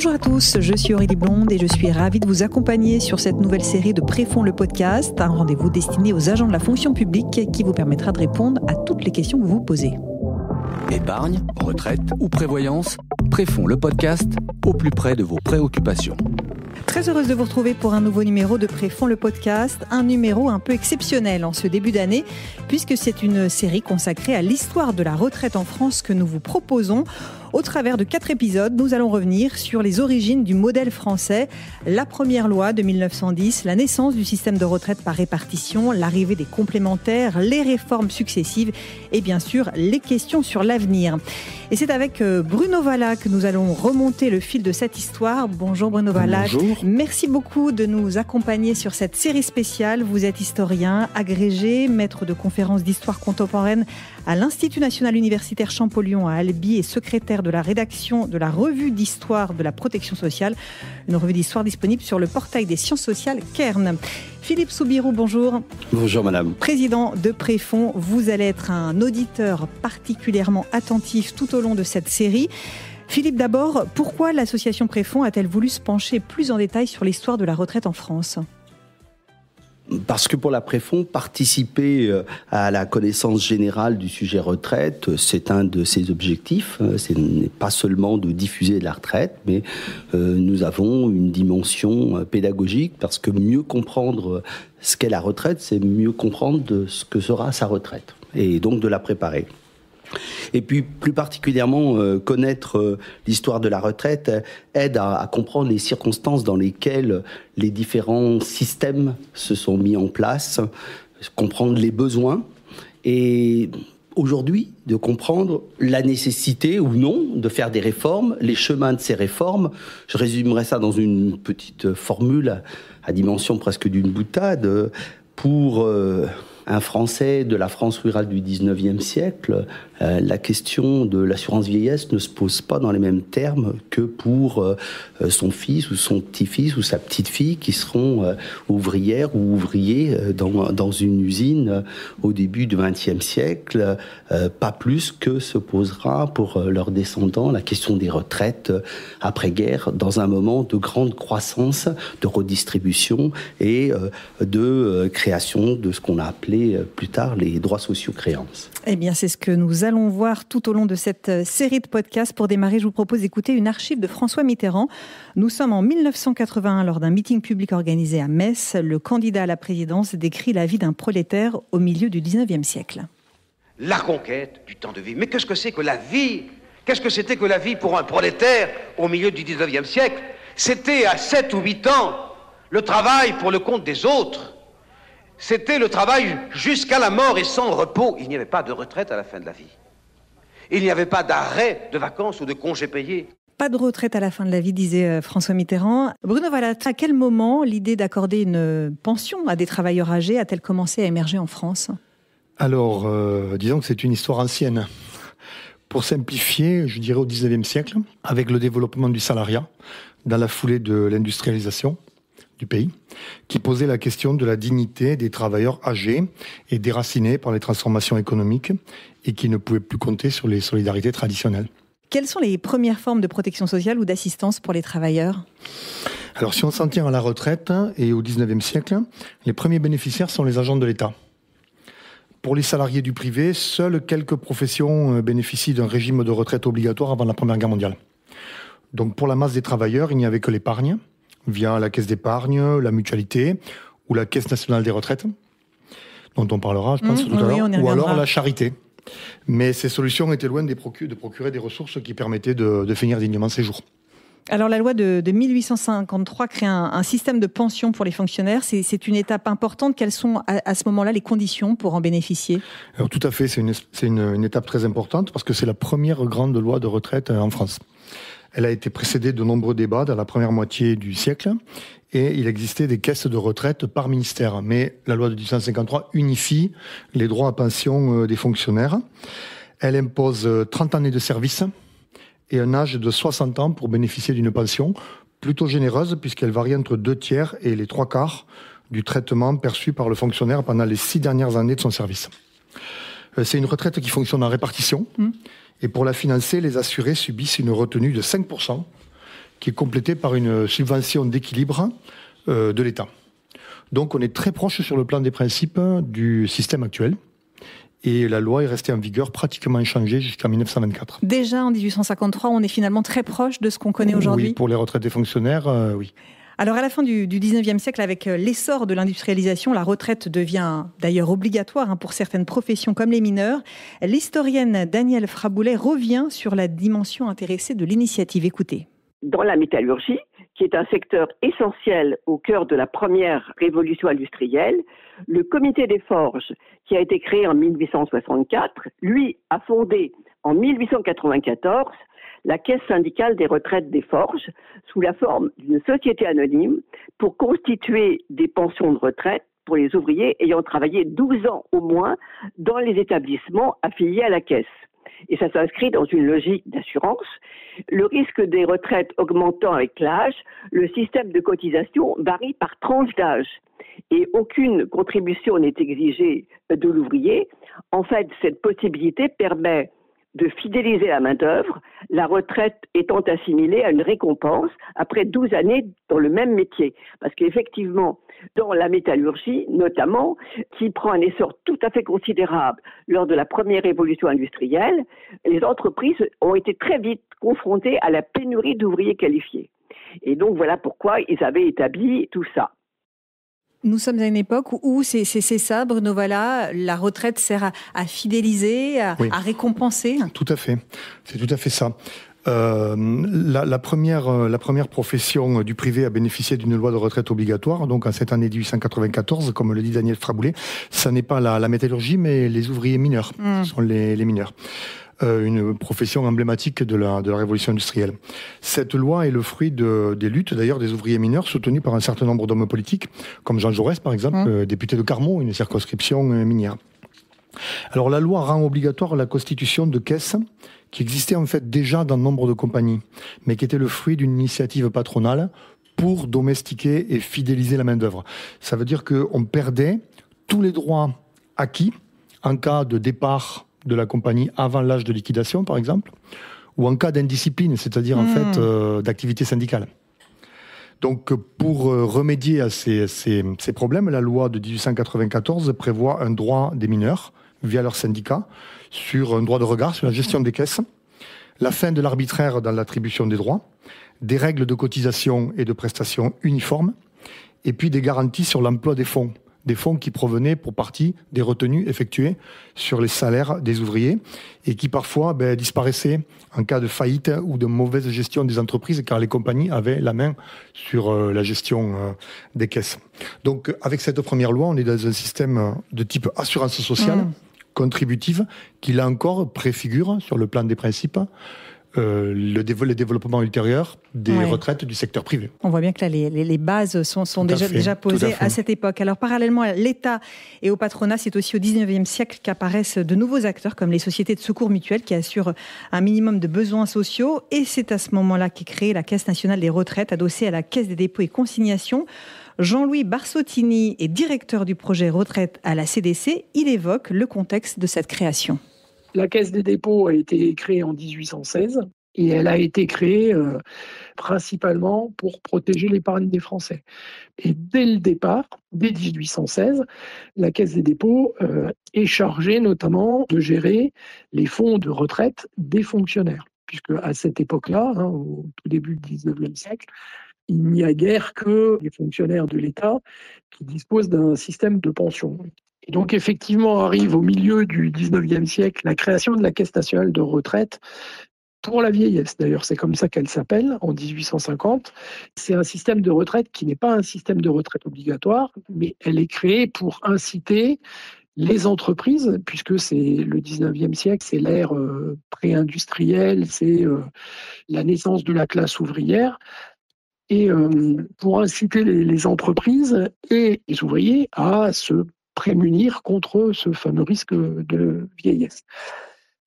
Bonjour à tous, je suis Aurélie Blonde et je suis ravie de vous accompagner sur cette nouvelle série de Préfonds le podcast, un rendez-vous destiné aux agents de la fonction publique qui vous permettra de répondre à toutes les questions que vous vous posez. Épargne, retraite ou prévoyance, Préfonds le podcast au plus près de vos préoccupations. Très heureuse de vous retrouver pour un nouveau numéro de Préfonds le podcast, un numéro un peu exceptionnel en ce début d'année puisque c'est une série consacrée à l'histoire de la retraite en France que nous vous proposons. Au travers de 4 épisodes, nous allons revenir sur les origines du modèle français, la première loi de 1910, la naissance du système de retraite par répartition, l'arrivée des complémentaires, les réformes successives et bien sûr les questions sur l'avenir. Et c'est avec Bruno Vallat que nous allons remonter le fil de cette histoire. Bonjour Bruno Vallat. Bonjour. Merci beaucoup de nous accompagner sur cette série spéciale. Vous êtes historien, agrégé, maître de conférences d'histoire contemporaine à l'Institut national universitaire Champollion à Albi et secrétaire de la rédaction de la revue d'histoire de la protection sociale, une revue d'histoire disponible sur le portail des sciences sociales Cairn. Philippe Soubirous, bonjour. Bonjour madame. Président de Préfonds, vous allez être un auditeur particulièrement attentif tout au long de cette série. Philippe, d'abord, pourquoi l'association Préfonds a-t-elle voulu se pencher plus en détail sur l'histoire de la retraite en France ? Parce que pour la Préfonds, participer à la connaissance générale du sujet retraite, c'est un de ses objectifs. Ce n'est pas seulement de diffuser la retraite, mais nous avons une dimension pédagogique parce que mieux comprendre ce qu'est la retraite, c'est mieux comprendre ce que sera sa retraite et donc de la préparer. Et puis, plus particulièrement, connaître l'histoire de la retraite aide à comprendre les circonstances dans lesquelles les différents systèmes se sont mis en place, comprendre les besoins et aujourd'hui, de comprendre la nécessité ou non de faire des réformes, les chemins de ces réformes. Je résumerai ça dans une petite formule à dimension presque d'une boutade. Pour un Français de la France rurale du 19e siècle, la question de l'assurance vieillesse ne se pose pas dans les mêmes termes que pour son fils ou son petit-fils ou sa petite-fille qui seront ouvrières ou ouvriers dans une usine au début du XXe siècle. Pas plus que se posera pour leurs descendants la question des retraites après-guerre dans un moment de grande croissance, de redistribution et de création de ce qu'on a appelé plus tard les droits sociaux créances. Eh bien, c'est ce que nous allons voir tout au long de cette série de podcasts. Pour démarrer, je vous propose d'écouter une archive de François Mitterrand. Nous sommes en 1981 lors d'un meeting public organisé à Metz. Le candidat à la présidence décrit la vie d'un prolétaire au milieu du 19e siècle. La conquête du temps de vie. Mais qu'est-ce que c'est que la vie ? Qu'est-ce que c'était que la vie pour un prolétaire au milieu du 19e siècle ? C'était à 7 ou 8 ans le travail pour le compte des autres. C'était le travail jusqu'à la mort et sans repos. Il n'y avait pas de retraite à la fin de la vie. Il n'y avait pas d'arrêt de vacances ou de congés payés. Pas de retraite à la fin de la vie, disait François Mitterrand. Bruno Vallat, à quel moment l'idée d'accorder une pension à des travailleurs âgés a-t-elle commencé à émerger en France ? Alors, disons que c'est une histoire ancienne. Pour simplifier, je dirais au 19e siècle, avec le développement du salariat, dans la foulée de l'industrialisation du pays, qui posait la question de la dignité des travailleurs âgés et déracinés par les transformations économiques et qui ne pouvaient plus compter sur les solidarités traditionnelles. Quelles sont les premières formes de protection sociale ou d'assistance pour les travailleurs ? Alors, si on s'en tient à la retraite et au 19e siècle, les premiers bénéficiaires sont les agents de l'État. Pour les salariés du privé, seules quelques professions bénéficient d'un régime de retraite obligatoire avant la Première Guerre mondiale. Donc, pour la masse des travailleurs, il n'y avait que l'épargne, via la caisse d'épargne, la mutualité ou la caisse nationale des retraites, dont on parlera, je pense, tout à l'heure, ou alors la charité. Mais ces solutions étaient loin de procurer des ressources qui permettaient de finir dignement ses jours. Alors la loi de 1853 crée un système de pension pour les fonctionnaires. C'est une étape importante. Quelles sont à ce moment-là les conditions pour en bénéficier ? Alors tout à fait, c'est une étape très importante parce que c'est la première grande loi de retraite en France. Elle a été précédée de nombreux débats dans la première moitié du siècle et il existait des caisses de retraite par ministère. Mais la loi de 1853 unifie les droits à pension des fonctionnaires. Elle impose 30 années de service et un âge de 60 ans pour bénéficier d'une pension plutôt généreuse puisqu'elle varie entre 2/3 et les 3/4 du traitement perçu par le fonctionnaire pendant les 6 dernières années de son service. C'est une retraite qui fonctionne en répartition. Et pour la financer, les assurés subissent une retenue de 5% qui est complétée par une subvention d'équilibre de l'État. Donc on est très proche sur le plan des principes du système actuel. Et la loi est restée en vigueur pratiquement inchangée jusqu'en 1924. Déjà en 1853, on est finalement très proche de ce qu'on connaît aujourd'hui. Oui, pour les retraites des fonctionnaires, oui. Alors à la fin du 19e siècle, avec l'essor de l'industrialisation, la retraite devient d'ailleurs obligatoire pour certaines professions comme les mineurs. L'historienne Danielle Fraboulet revient sur la dimension intéressée de l'initiative. Écoutez. Dans la métallurgie, qui est un secteur essentiel au cœur de la première révolution industrielle, le comité des forges, qui a été créé en 1864, lui a fondé en 1894 la caisse syndicale des retraites des forges sous la forme d'une société anonyme pour constituer des pensions de retraite pour les ouvriers ayant travaillé 12 ans au moins dans les établissements affiliés à la caisse. Et ça s'inscrit dans une logique d'assurance. Le risque des retraites augmentant avec l'âge, le système de cotisation varie par tranche d'âge. Et aucune contribution n'est exigée de l'ouvrier. En fait, cette possibilité permet de fidéliser la main-d'œuvre, la retraite étant assimilée à une récompense après 12 années dans le même métier. Parce qu'effectivement, dans la métallurgie, notamment, qui prend un essor tout à fait considérable lors de la première révolution industrielle, les entreprises ont été très vite confrontées à la pénurie d'ouvriers qualifiés. Et donc voilà pourquoi ils avaient établi tout ça. Nous sommes à une époque où c'est ça, Bruno Vallat, la retraite sert à fidéliser, à récompenser. Tout à fait, c'est tout à fait ça. La première profession du privé a bénéficié d'une loi de retraite obligatoire, donc en cette année 1894, comme le dit Danielle Fraboulet. Ça n'est pas la métallurgie, mais les ouvriers mineurs, ce sont les mineurs. Une profession emblématique de la révolution industrielle. Cette loi est le fruit des luttes, d'ailleurs, des ouvriers mineurs, soutenus par un certain nombre d'hommes politiques, comme Jean Jaurès, par exemple, député de Carmaux, une circonscription minière. Alors, la loi rend obligatoire la constitution de caisses qui existaient en fait déjà dans nombre de compagnies, mais qui était le fruit d'une initiative patronale pour domestiquer et fidéliser la main-d'œuvre. Ça veut dire qu'on perdait tous les droits acquis en cas de départ de la compagnie avant l'âge de liquidation, par exemple, ou en cas d'indiscipline, c'est-à-dire en fait d'activité syndicale. Donc, pour remédier à ces problèmes, la loi de 1894 prévoit un droit des mineurs, via leur syndicat, sur un droit de regard sur la gestion des caisses, la fin de l'arbitraire dans l'attribution des droits, des règles de cotisation et de prestations uniformes, et puis des garanties sur l'emploi des fonds qui provenaient pour partie des retenues effectuées sur les salaires des ouvriers et qui parfois disparaissaient en cas de faillite ou de mauvaise gestion des entreprises car les compagnies avaient la main sur la gestion des caisses. Donc avec cette première loi, on est dans un système de type assurance sociale contributive qui là encore préfigure sur le plan des principes le développement ultérieur des retraites du secteur privé. On voit bien que là, les bases sont déjà posées à cette époque. Alors, parallèlement à l'État et au patronat, c'est aussi au 19e siècle qu'apparaissent de nouveaux acteurs comme les sociétés de secours mutuels qui assurent un minimum de besoins sociaux. Et c'est à ce moment-là qu'est créée la Caisse nationale des retraites, adossée à la Caisse des dépôts et consignations. Jean-Louis Barsottini est directeur du projet retraite à la CDC. Il évoque le contexte de cette création. La Caisse des dépôts a été créée en 1816 et elle a été créée principalement pour protéger l'épargne des Français. Et dès le départ, dès 1816, la Caisse des dépôts est chargée notamment de gérer les fonds de retraite des fonctionnaires. Puisque à cette époque-là, au tout début du 19e siècle, il n'y a guère que les fonctionnaires de l'État qui disposent d'un système de pension. Et donc, effectivement, arrive au milieu du 19e siècle la création de la Caisse nationale de retraite pour la vieillesse. D'ailleurs, c'est comme ça qu'elle s'appelle, en 1850. C'est un système de retraite qui n'est pas un système de retraite obligatoire, mais elle est créée pour inciter les entreprises, puisque c'est le 19e siècle, c'est l'ère pré-industrielle, c'est la naissance de la classe ouvrière, et pour inciter les entreprises et les ouvriers à se prémunir contre ce fameux risque de vieillesse.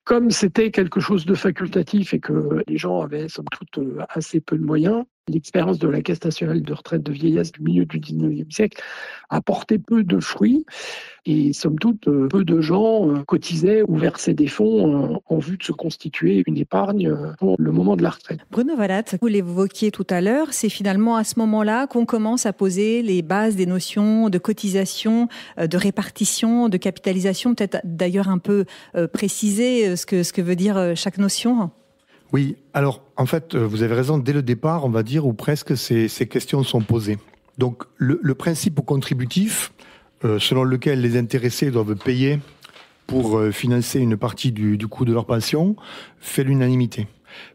Comme c'était quelque chose de facultatif et que les gens avaient somme toute assez peu de moyens, L'expérience de la Caisse nationale de retraite de vieillesse du milieu du 19e siècle a porté peu de fruits et somme toute, peu de gens cotisaient ou versaient des fonds en vue de se constituer une épargne pour le moment de la retraite. Bruno Vallat, vous l'évoquiez tout à l'heure, c'est finalement à ce moment-là qu'on commence à poser les bases des notions de cotisation, de répartition, de capitalisation, peut-être d'ailleurs un peu préciser ce que veut dire chaque notion. Oui, alors en fait, vous avez raison, dès le départ, on va dire, où presque ces questions sont posées. Donc le principe contributif, selon lequel les intéressés doivent payer pour financer une partie du coût de leur pension, fait l'unanimité.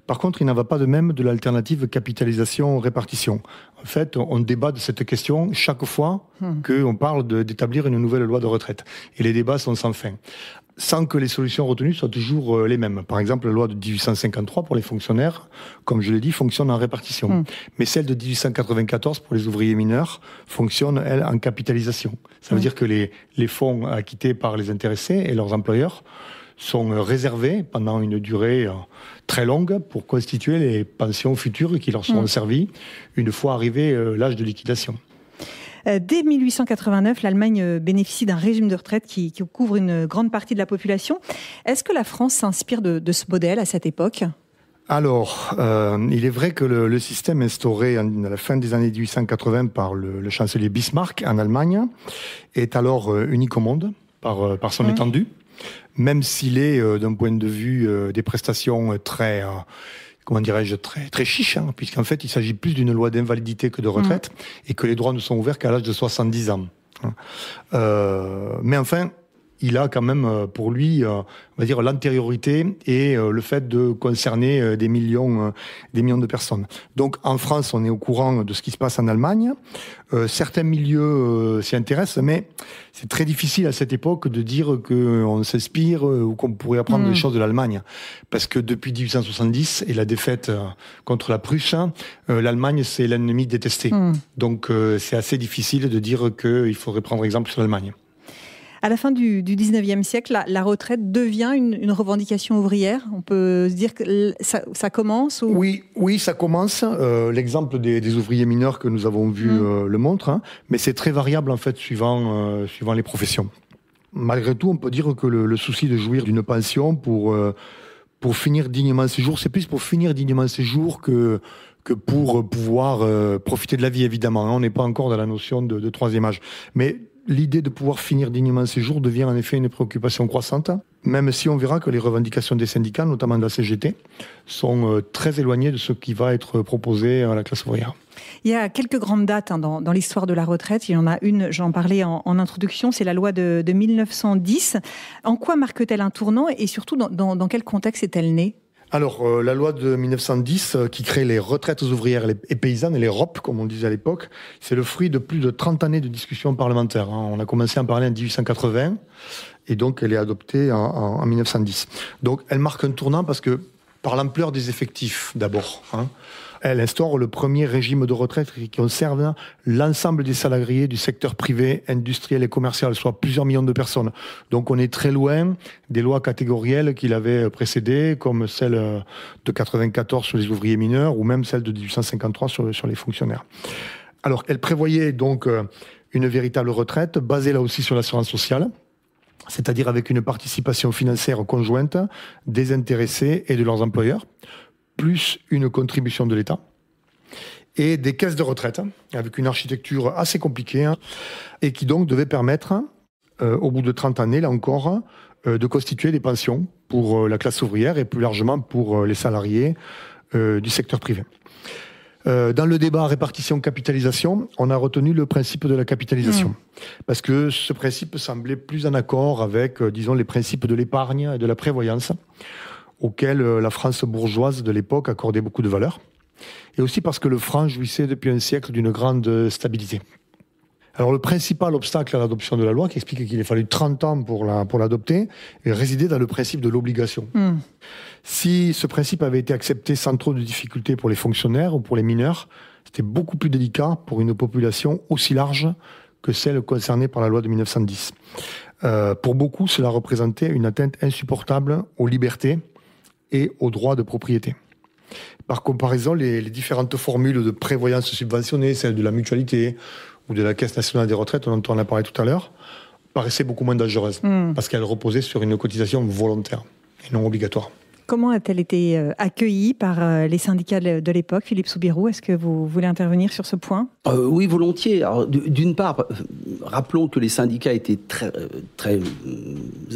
Par contre, il n'en va pas de même de l'alternative capitalisation-répartition. En fait, on débat de cette question chaque fois qu'on parle d'établir une nouvelle loi de retraite. Et les débats sont sans fin, sans que les solutions retenues soient toujours les mêmes. Par exemple, la loi de 1853 pour les fonctionnaires, comme je l'ai dit, fonctionne en répartition. Mais celle de 1894 pour les ouvriers mineurs fonctionne, elle, en capitalisation. Ça veut dire que les fonds acquittés par les intéressés et leurs employeurs sont réservés pendant une durée très longue pour constituer les pensions futures qui leur seront servies une fois arrivé l'âge de liquidation. Dès 1889, l'Allemagne bénéficie d'un régime de retraite qui couvre une grande partie de la population. Est-ce que la France s'inspire de ce modèle à cette époque ? Alors, il est vrai que le système instauré à la fin des années 1880 par le chancelier Bismarck en Allemagne est alors unique au monde par son étendue, même s'il est, d'un point de vue des prestations très... comment dirais-je, très chiche, puisqu'en fait, il s'agit plus d'une loi d'invalidité que de retraite, et que les droits ne sont ouverts qu'à l'âge de 70 ans. Mais enfin, il a quand même pour lui, on va dire, l'antériorité et le fait de concerner des millions de personnes. Donc en France, on est au courant de ce qui se passe en Allemagne. Certains milieux s'y intéressent, mais c'est très difficile à cette époque de dire qu'on s'inspire ou qu'on pourrait apprendre des choses de l'Allemagne. Parce que depuis 1870 et la défaite contre la Prusse, l'Allemagne, c'est l'ennemi détesté. Donc c'est assez difficile de dire qu'il faudrait prendre exemple sur l'Allemagne. À la fin du 19e siècle, la retraite devient une revendication ouvrière. On peut se dire que ça commence ou... Oui, ça commence. L'exemple des ouvriers mineurs que nous avons vu le montre, mais c'est très variable en fait suivant les professions. Malgré tout, on peut dire que le souci de jouir d'une pension pour finir dignement ses jours, c'est plus pour finir dignement ses jours que pour pouvoir profiter de la vie, évidemment. On n'est pas encore dans la notion de troisième âge. Mais l'idée de pouvoir finir dignement ses jours devient en effet une préoccupation croissante, même si on verra que les revendications des syndicats, notamment de la CGT, sont très éloignées de ce qui va être proposé à la classe ouvrière. Il y a quelques grandes dates dans l'histoire de la retraite. Il y en a une, j'en parlais en introduction, c'est la loi de 1910. En quoi marque-t-elle un tournant et surtout dans quel contexte est-elle née ? Alors, la loi de 1910 qui crée les retraites ouvrières et paysannes, les ROP, comme on disait à l'époque, c'est le fruit de plus de 30 années de discussion parlementaire. On a commencé à en parler en 1880 et donc elle est adoptée en 1910. Donc, elle marque un tournant parce que, par l'ampleur des effectifs d'abord, elle instaure le premier régime de retraite qui concerne l'ensemble des salariés du secteur privé, industriel et commercial, soit plusieurs millions de personnes. Donc on est très loin des lois catégorielles qui l'avaient précédées, comme celle de 94 sur les ouvriers mineurs ou même celle de 1853 sur les fonctionnaires. Alors elle prévoyait donc une véritable retraite basée là aussi sur l'assurance sociale, c'est-à-dire avec une participation financière conjointe des intéressés et de leurs employeurs, plus une contribution de l'État, et des caisses de retraite, avec une architecture assez compliquée, et qui donc devait permettre, au bout de 30 années, là encore, de constituer des pensions pour la classe ouvrière et plus largement pour les salariés du secteur privé. Dans le débat répartition-capitalisation, on a retenu le principe de la capitalisation, parce que ce principe semblait plus en accord avec, disons, les principes de l'épargne et de la prévoyance, auquel la France bourgeoise de l'époque accordait beaucoup de valeur, et aussi parce que le franc jouissait depuis un siècle d'une grande stabilité. Alors le principal obstacle à l'adoption de la loi, qui explique qu'il a fallu 30 ans pour l'adopter, résidait dans le principe de l'obligation. Si ce principe avait été accepté sans trop de difficultés pour les fonctionnaires ou pour les mineurs, c'était beaucoup plus délicat pour une population aussi large que celle concernée par la loi de 1910. Pour beaucoup, cela représentait une atteinte insupportable aux libertés et aux droits de propriété. Par comparaison, les différentes formules de prévoyance subventionnée, celle de la mutualité ou de la Caisse nationale des retraites, dont on a parlé tout à l'heure, paraissaient beaucoup moins dangereuses, parce qu'elles reposaient sur une cotisation volontaire et non obligatoire. Comment a-t-elle été accueillie par les syndicats de l'époque, Philippe Soubirous? Est-ce que vous voulez intervenir sur ce point? Oui, volontiers. Alors, d'une part, rappelons que les syndicats étaient très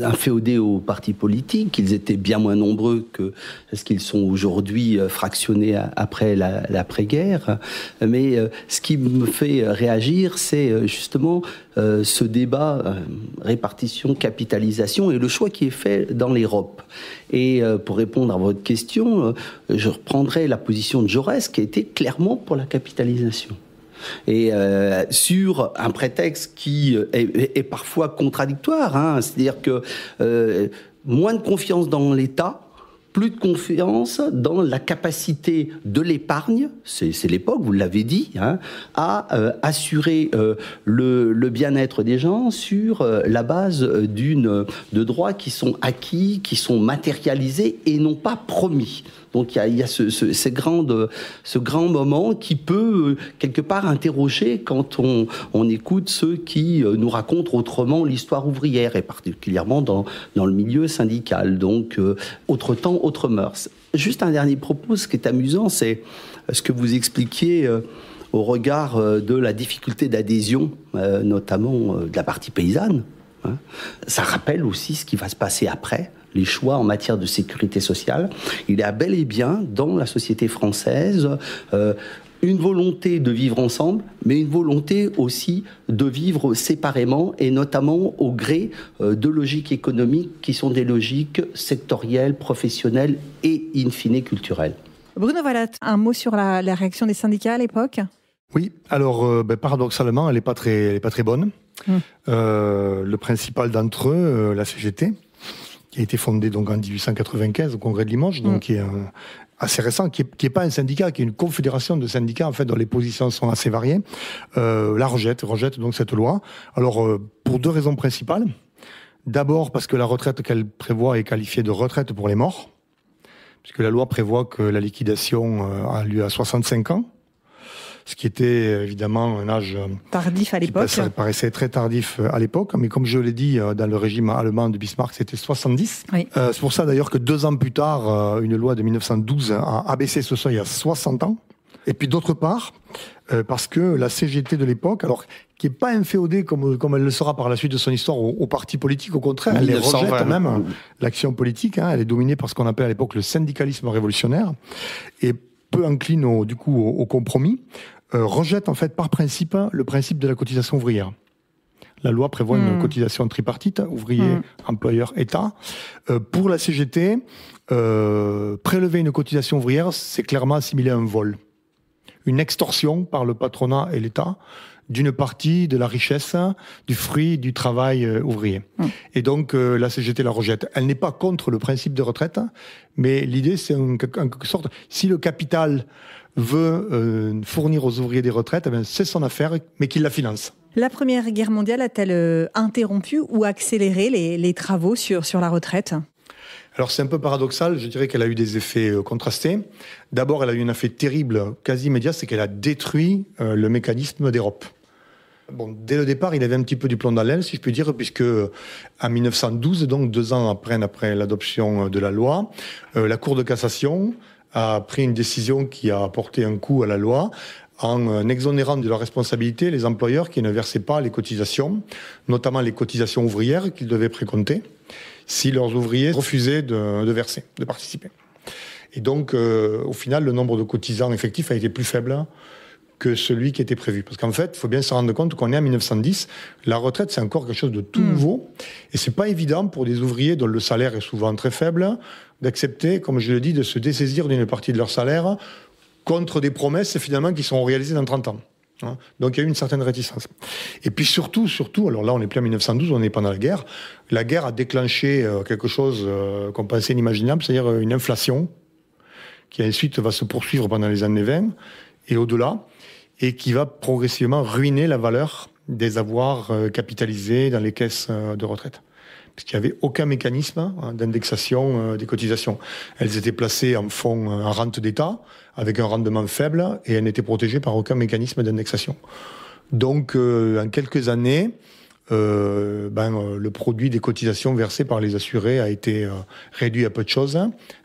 inféodés aux partis politiques, qu'ils étaient bien moins nombreux que ce qu'ils sont aujourd'hui, fractionnés après l'après-guerre. Mais ce qui me fait réagir, c'est justement ce débat répartition, capitalisation et le choix qui est fait dans l'Europe. Et pour répondre à votre question, je reprendrai la position de Jaurès qui était clairement pour la capitalisation. Et sur un prétexte qui est parfois contradictoire, hein, c'est-à-dire que moins de confiance dans l'État, plus de confiance dans la capacité de l'épargne, c'est l'époque, vous l'avez dit, hein, à assurer le bien-être des gens sur la base de droits qui sont acquis, qui sont matérialisés et non pas promis. Donc il y a ce grand moment qui peut quelque part interroger quand on écoute ceux qui nous racontent autrement l'histoire ouvrière, et particulièrement dans le milieu syndical. Donc autre temps, autre mœurs. Juste un dernier propos, ce qui est amusant, c'est ce que vous expliquiez au regard de la difficulté d'adhésion, notamment de la partie paysanne. Hein. Ça rappelle aussi ce qui va se passer après. Les choix en matière de sécurité sociale. Il y a bel et bien dans la société française une volonté de vivre ensemble, mais une volonté aussi de vivre séparément et notamment au gré de logiques économiques qui sont des logiques sectorielles, professionnelles et in fine culturelles. Bruno Vallat, un mot sur la réaction des syndicats à l'époque? Oui, alors paradoxalement, elle n'est pas très bonne. Le principal d'entre eux, la CGT, qui a été fondé donc en 1895 au Congrès de Limoges, donc qui est assez récent, qui est pas un syndicat, qui est une confédération de syndicats en fait dont les positions sont assez variées, la rejette donc cette loi. Alors pour deux raisons principales. D'abord parce que la retraite qu'elle prévoit est qualifiée de retraite pour les morts, puisque la loi prévoit que la liquidation a lieu à 65 ans. Ce qui était évidemment un âge tardif à l'époque. Ça paraissait très tardif à l'époque, mais comme je l'ai dit, dans le régime allemand de Bismarck, c'était 70. Oui. C'est pour ça d'ailleurs que 2 ans plus tard, une loi de 1912 a abaissé ce seuil à 60 ans. Et puis d'autre part, parce que la CGT de l'époque, alors qui n'est pas inféodée comme elle le sera par la suite de son histoire aux partis politiques, au contraire, elle les rejette même, l'action politique, hein, elle est dominée par ce qu'on appelle à l'époque le syndicalisme révolutionnaire, et peu incline au compromis, rejette en fait par principe le principe de la cotisation ouvrière. La loi prévoit une cotisation tripartite, ouvrier, employeur, État. Pour la CGT, prélever une cotisation ouvrière, c'est clairement assimilé à un vol. Une extorsion par le patronat et l'État d'une partie de la richesse, du fruit du travail ouvrier. Et donc, la CGT la rejette. Elle n'est pas contre le principe de retraite, mais l'idée, c'est en quelque sorte, si le capital veut fournir aux ouvriers des retraites, eh bien, c'est son affaire, mais qu'il la finance. La Première Guerre mondiale a-t-elle interrompu ou accéléré les travaux sur la retraite ? Alors c'est un peu paradoxal, je dirais qu'elle a eu des effets contrastés. D'abord, elle a eu un effet terrible, quasi immédiat, c'est qu'elle a détruit le mécanisme d'Europe. Bon, dès le départ, il avait un petit peu du plomb dans l'aile, si je puis dire, puisque en 1912, donc 2 ans après l'adoption de la loi, la Cour de cassation a pris une décision qui a porté un coup à la loi en exonérant de leur responsabilité les employeurs qui ne versaient pas les cotisations, notamment les cotisations ouvrières qu'ils devaient précompter, si leurs ouvriers refusaient de verser, de participer. Et donc, au final, le nombre de cotisants effectifs a été plus faible que celui qui était prévu. Parce qu'en fait, il faut bien se rendre compte qu'on est en 1910, la retraite, c'est encore quelque chose de tout nouveau, et c'est pas évident pour des ouvriers dont le salaire est souvent très faible, d'accepter, comme je le dis, de se dessaisir d'une partie de leur salaire contre des promesses, finalement, qui seront réalisées dans 30 ans. Donc il y a eu une certaine réticence. Et puis surtout, alors là on n'est plus en 1912, on est pendant la guerre. La guerre a déclenché quelque chose qu'on pensait inimaginable, c'est-à-dire une inflation qui ensuite va se poursuivre pendant les années 20 et au-delà, et qui va progressivement ruiner la valeur des avoirs capitalisés dans les caisses de retraite. puisqu'il n'y avait aucun mécanisme d'indexation des cotisations. Elles étaient placées en fonds en rente d'État, avec un rendement faible, et elles n'étaient protégées par aucun mécanisme d'indexation. Donc, en quelques années, le produit des cotisations versées par les assurés a été réduit à peu de choses.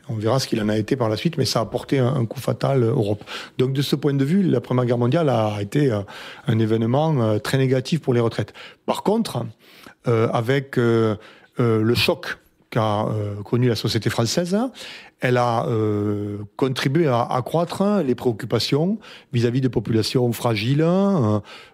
On verra ce qu'il en a été par la suite, mais ça a porté un coup fatal à Europe. Donc de ce point de vue, la Première Guerre mondiale a été un événement très négatif pour les retraites. Par contre, avec le choc qu'a connu la société française, elle a contribué à accroître les préoccupations vis-à-vis de populations fragiles,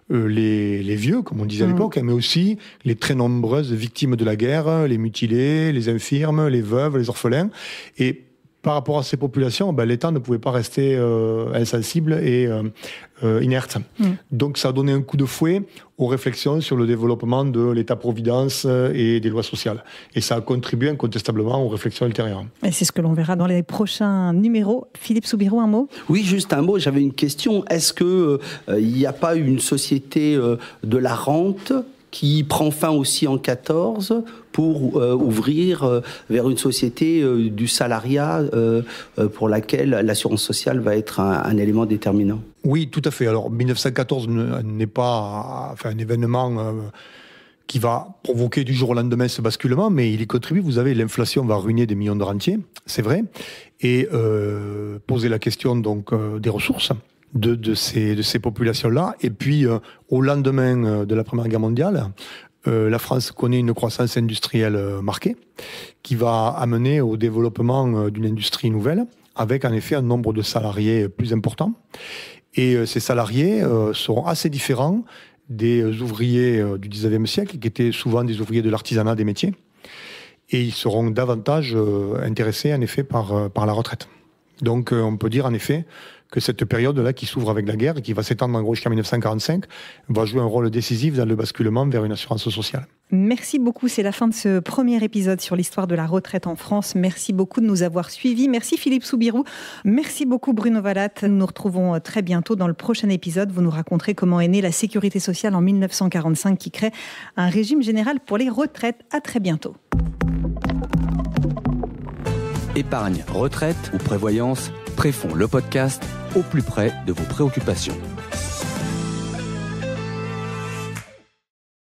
les vieux, comme on disait à l'époque, mais aussi les très nombreuses victimes de la guerre, les mutilés, les infirmes, les veuves, les orphelins. Et par rapport à ces populations, l'État ne pouvait pas rester insensible et inerte. Donc ça a donné un coup de fouet aux réflexions sur le développement de l'État-providence et des lois sociales. Et ça a contribué incontestablement aux réflexions ultérieures. Et c'est ce que l'on verra dans les prochains numéros. Philippe Soubirous, un mot ? Oui, juste un mot. J'avais une question. Est-ce que il n'y a pas une société de la rente qui prend fin aussi en 14 pour ouvrir vers une société du salariat pour laquelle l'assurance sociale va être un élément déterminant? Oui, tout à fait. Alors, 1914 n'est pas un événement qui va provoquer du jour au lendemain ce basculement, mais il y contribue. Vous avez l'inflation va ruiner des millions de rentiers, c'est vrai, et poser la question donc des ressources de ces populations-là. Et puis, au lendemain de la Première Guerre mondiale, la France connaît une croissance industrielle marquée qui va amener au développement d'une industrie nouvelle, avec en effet un nombre de salariés plus important. Et ces salariés seront assez différents des ouvriers du 19e siècle, qui étaient souvent des ouvriers de l'artisanat des métiers. Et ils seront davantage intéressés, en effet, par la retraite. Donc, on peut dire, en effet, que cette période-là qui s'ouvre avec la guerre et qui va s'étendre en gros jusqu'en 1945 va jouer un rôle décisif dans le basculement vers une assurance sociale. Merci beaucoup, c'est la fin de ce premier épisode sur l'histoire de la retraite en France. Merci beaucoup de nous avoir suivis. Merci Philippe Soubirous. Merci beaucoup Bruno Vallat. Nous nous retrouvons très bientôt dans le prochain épisode. Vous nous raconterez comment est née la sécurité sociale en 1945 qui crée un régime général pour les retraites. À très bientôt. Épargne, retraite ou prévoyance, Préfonds le podcast au plus près de vos préoccupations.